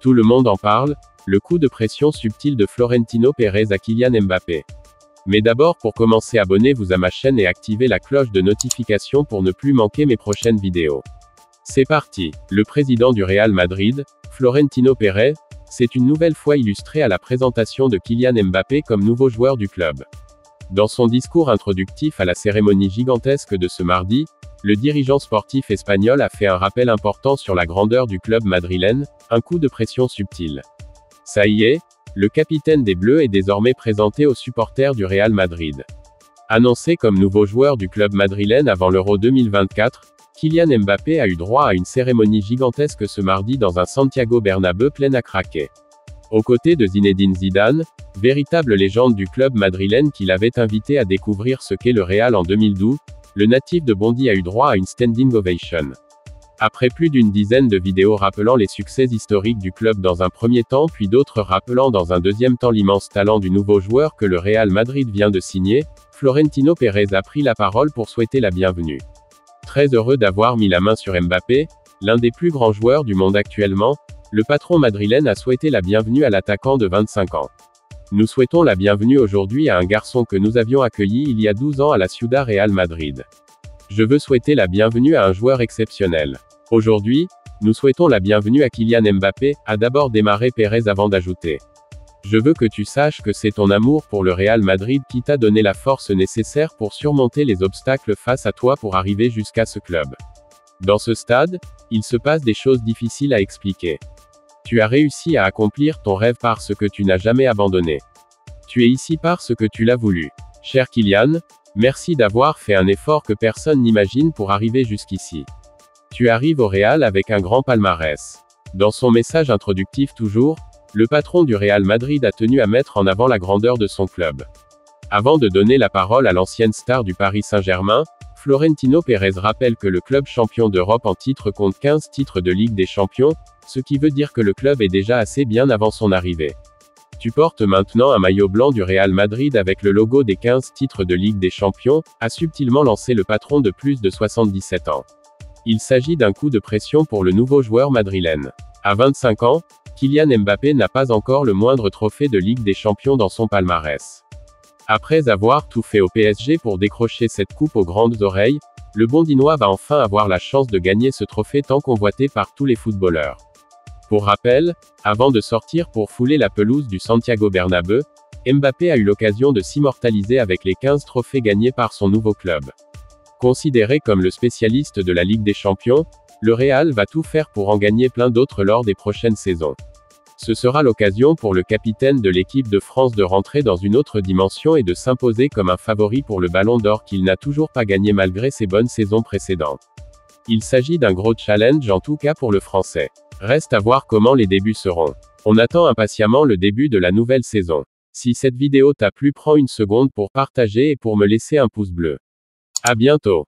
Tout le monde en parle, le coup de pression subtil de Florentino Pérez à Kylian Mbappé. Mais d'abord, pour commencer, abonnez-vous à ma chaîne et activez la cloche de notification pour ne plus manquer mes prochaines vidéos. C'est parti. Le président du Real Madrid, Florentino Pérez, s'est une nouvelle fois illustré à la présentation de Kylian Mbappé comme nouveau joueur du club. Dans son discours introductif à la cérémonie gigantesque de ce mardi, le dirigeant sportif espagnol a fait un rappel important sur la grandeur du club madrilène, un coup de pression subtil. Ça y est, le capitaine des Bleus est désormais présenté aux supporters du Real Madrid. Annoncé comme nouveau joueur du club madrilène avant l'Euro 2024, Kylian Mbappé a eu droit à une cérémonie gigantesque ce mardi dans un Santiago Bernabéu plein à craquer. Aux côtés de Zinedine Zidane, véritable légende du club madrilène qui l'avait invité à découvrir ce qu'est le Real en 2012, le natif de Bondy a eu droit à une standing ovation. Après plus d'une dizaine de vidéos rappelant les succès historiques du club dans un premier temps puis d'autres rappelant dans un deuxième temps l'immense talent du nouveau joueur que le Real Madrid vient de signer, Florentino Pérez a pris la parole pour souhaiter la bienvenue. Très heureux d'avoir mis la main sur Mbappé, l'un des plus grands joueurs du monde actuellement, le patron madrilène a souhaité la bienvenue à l'attaquant de 25 ans. Nous souhaitons la bienvenue aujourd'hui à un garçon que nous avions accueilli il y a 12 ans à la Ciudad Real Madrid. Je veux souhaiter la bienvenue à un joueur exceptionnel. Aujourd'hui, nous souhaitons la bienvenue à Kylian Mbappé, a d'abord démarré Pérez avant d'ajouter. Je veux que tu saches que c'est ton amour pour le Real Madrid qui t'a donné la force nécessaire pour surmonter les obstacles face à toi pour arriver jusqu'à ce club. Dans ce stade, il se passe des choses difficiles à expliquer. Tu as réussi à accomplir ton rêve parce que tu n'as jamais abandonné. Tu es ici parce que tu l'as voulu. Cher Kylian, merci d'avoir fait un effort que personne n'imagine pour arriver jusqu'ici. Tu arrives au Real avec un grand palmarès. Dans son message introductif toujours, le patron du Real Madrid a tenu à mettre en avant la grandeur de son club. Avant de donner la parole à l'ancienne star du Paris Saint-Germain, Florentino Pérez rappelle que le club champion d'Europe en titre compte 15 titres de Ligue des Champions, ce qui veut dire que le club est déjà assez bien avant son arrivée. Tu portes maintenant un maillot blanc du Real Madrid avec le logo des 15 titres de Ligue des Champions, a subtilement lancé le patron de plus de 77 ans. Il s'agit d'un coup de pression pour le nouveau joueur madrilène. À 25 ans, Kylian Mbappé n'a pas encore le moindre trophée de Ligue des Champions dans son palmarès. Après avoir tout fait au PSG pour décrocher cette coupe aux grandes oreilles, le Bondinois va enfin avoir la chance de gagner ce trophée tant convoité par tous les footballeurs. Pour rappel, avant de sortir pour fouler la pelouse du Santiago Bernabéu, Mbappé a eu l'occasion de s'immortaliser avec les 15 trophées gagnés par son nouveau club. Considéré comme le spécialiste de la Ligue des Champions, le Real va tout faire pour en gagner plein d'autres lors des prochaines saisons. Ce sera l'occasion pour le capitaine de l'équipe de France de rentrer dans une autre dimension et de s'imposer comme un favori pour le Ballon d'Or qu'il n'a toujours pas gagné malgré ses bonnes saisons précédentes. Il s'agit d'un gros challenge en tout cas pour le Français. Reste à voir comment les débuts seront. On attend impatiemment le début de la nouvelle saison. Si cette vidéo t'a plu, prends une seconde pour partager et pour me laisser un pouce bleu. À bientôt.